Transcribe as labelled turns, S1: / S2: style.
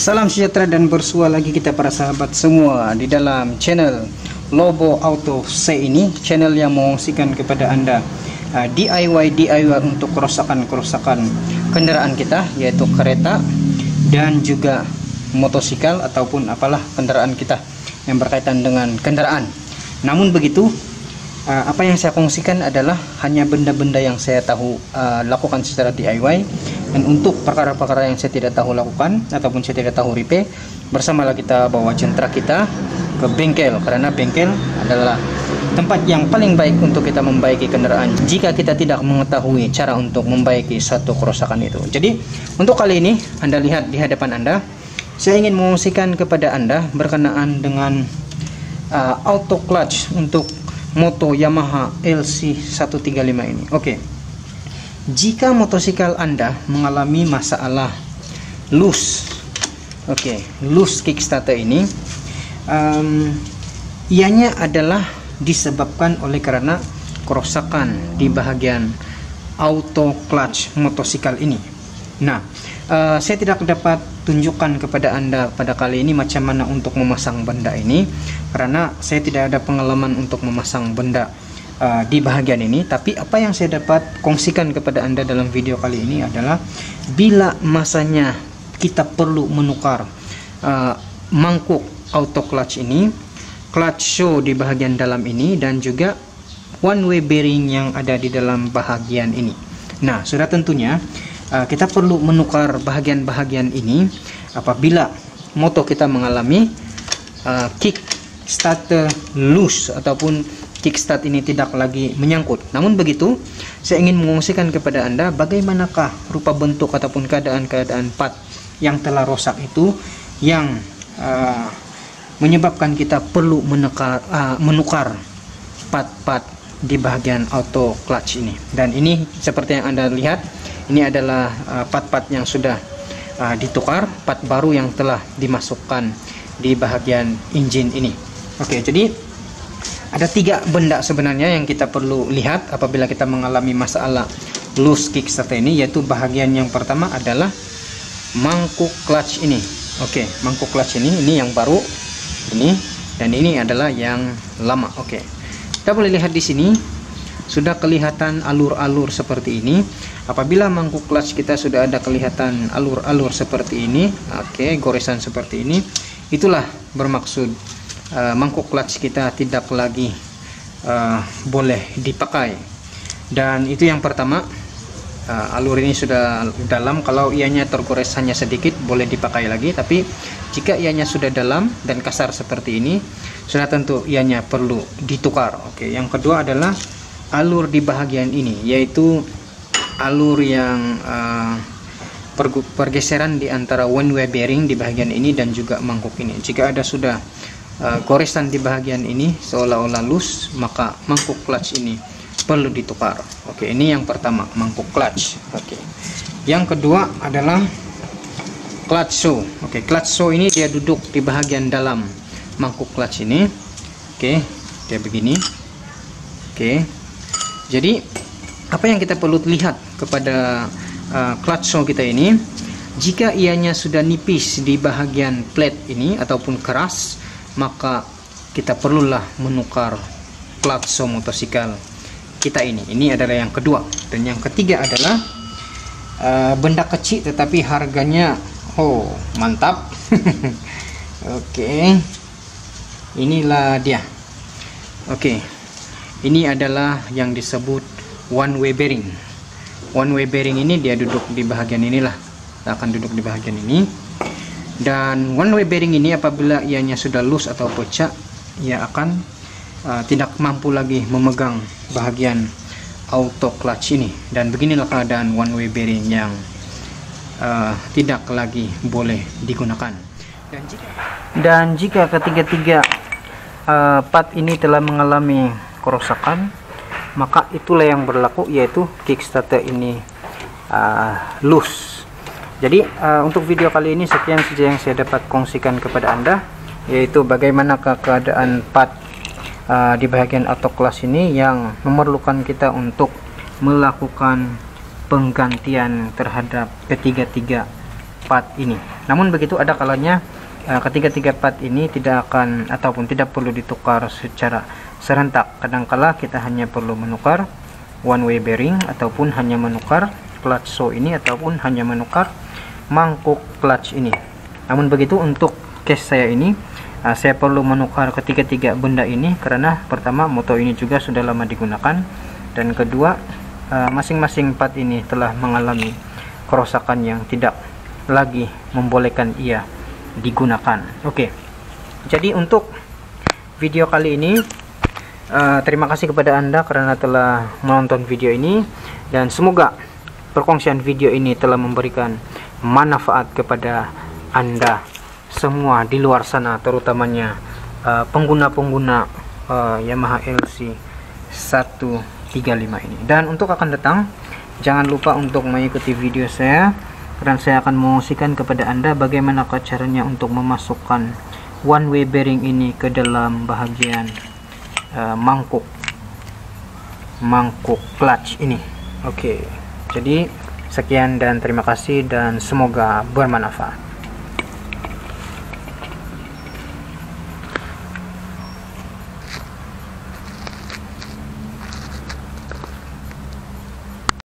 S1: Salam sejahtera dan bersua lagi kita para sahabat semua di dalam channel Lobo Auto C ini, channel yang mengungsikan kepada Anda DIY untuk kerusakan kendaraan kita, yaitu kereta dan juga motosikal ataupun apalah kendaraan kita yang berkaitan dengan kendaraan. Namun begitu, apa yang saya kongsikan adalah hanya benda-benda yang saya tahu lakukan secara DIY, dan untuk perkara-perkara yang saya tidak tahu lakukan ataupun saya tidak tahu repair, bersamalah kita bawa jentera kita ke bengkel, karena bengkel adalah tempat yang paling baik untuk kita membaiki kendaraan jika kita tidak mengetahui cara untuk membaiki suatu kerusakan itu. Jadi untuk kali ini Anda lihat di hadapan Anda, saya ingin mengungsikan kepada Anda berkenaan dengan auto clutch untuk moto Yamaha LC135 ini. Oke. Jika motosikal Anda mengalami masalah loose, loose kickstarter ini, ianya adalah disebabkan oleh karena kerusakan di bagian auto clutch motosikal ini. Nah, saya tidak dapat tunjukkan kepada Anda pada kali ini macam mana untuk memasang benda ini, karena saya tidak ada pengalaman untuk memasang benda di bahagian ini. Tapi apa yang saya dapat kongsikan kepada Anda dalam video kali ini adalah bila masanya kita perlu menukar mangkuk auto clutch ini, clutch show di bahagian dalam ini, dan juga one way bearing yang ada di dalam bahagian ini. Nah, sudah tentunya kita perlu menukar bahagian-bahagian ini apabila motor kita mengalami kick starter loose ataupun kickstart ini tidak lagi menyangkut. Namun begitu, saya ingin mengungsikan kepada Anda bagaimanakah rupa bentuk ataupun keadaan part yang telah rosak itu, yang menyebabkan kita perlu menukar part-part di bagian auto clutch ini. Dan ini seperti yang Anda lihat, ini adalah part-part yang sudah ditukar, part baru yang telah dimasukkan di bahagian engine ini. Oke, jadi ada 3 benda sebenarnya yang kita perlu lihat apabila kita mengalami masalah loose kickstarter ini, yaitu bahagian yang pertama adalah mangkuk clutch ini. Oke, mangkuk clutch ini yang baru ini, dan ini adalah yang lama. Oke, kita boleh lihat di sini sudah kelihatan alur-alur seperti ini. Apabila mangkuk clutch kita sudah ada kelihatan alur-alur seperti ini, oke, goresan seperti ini, itulah bermaksud mangkuk clutch kita tidak lagi boleh dipakai. Dan itu yang pertama, alur ini sudah dalam. Kalau ianya tergores hanya sedikit boleh dipakai lagi, tapi jika ianya sudah dalam dan kasar seperti ini, sudah tentu ianya perlu ditukar. Oke, yang kedua adalah alur di bahagian ini, yaitu alur yang pergeseran di antara one way bearing di bahagian ini dan juga mangkuk ini. Jika ada sudah goresan di bahagian ini seolah-olah loose, maka mangkuk clutch ini perlu ditukar. Oke, ini yang pertama, mangkuk clutch. Oke, yang kedua adalah clutch show. Oke, clutch show ini dia duduk di bahagian dalam mangkuk clutch ini. Oke, dia begini. Oke, jadi apa yang kita perlu lihat kepada clutch show kita ini, jika ianya sudah nipis di bahagian plate ini ataupun keras, maka kita perlulah menukar clutch show motosikal kita ini. Ini adalah yang kedua. Dan yang ketiga adalah benda kecil tetapi harganya mantap. Oke, inilah dia. Oke, ini adalah yang disebut one way bearing. One way bearing ini dia duduk di bahagian inilah, akan duduk di bahagian ini. Dan one way bearing ini apabila ianya sudah loose atau pecah, ia akan tidak mampu lagi memegang bahagian auto clutch ini. Dan beginilah keadaan one way bearing yang tidak lagi boleh digunakan. Dan jika ketiga-tiga part ini telah mengalami kerusakan, maka itulah yang berlaku, yaitu kickstarter ini loose. Jadi untuk video kali ini sekian saja yang saya dapat kongsikan kepada Anda, yaitu bagaimana keadaan part di bagian auto clutch ini yang memerlukan kita untuk melakukan penggantian terhadap ketiga-tiga part ini. Namun begitu ada kalanya ketiga-tiga part ini tidak akan ataupun tidak perlu ditukar secara serentak. Kadangkala kita hanya perlu menukar one way bearing ataupun hanya menukar clutch show ini ataupun hanya menukar mangkuk clutch ini. Namun begitu untuk case saya ini saya perlu menukar ketiga-tiga benda ini karena pertama motor ini juga sudah lama digunakan, dan kedua masing-masing part ini telah mengalami kerusakan yang tidak lagi membolehkan ia digunakan. Oke, jadi untuk video kali ini terima kasih kepada Anda karena telah menonton video ini, dan semoga perkongsian video ini telah memberikan manfaat kepada Anda semua di luar sana, terutamanya pengguna-pengguna Yamaha LC 135 ini. Dan untuk akan datang, jangan lupa untuk mengikuti video saya, dan saya akan mengungsikan kepada Anda bagaimana caranya untuk memasukkan one way bearing ini ke dalam bahagian mangkuk clutch ini. Oke, jadi sekian dan terima kasih dan semoga bermanfaat.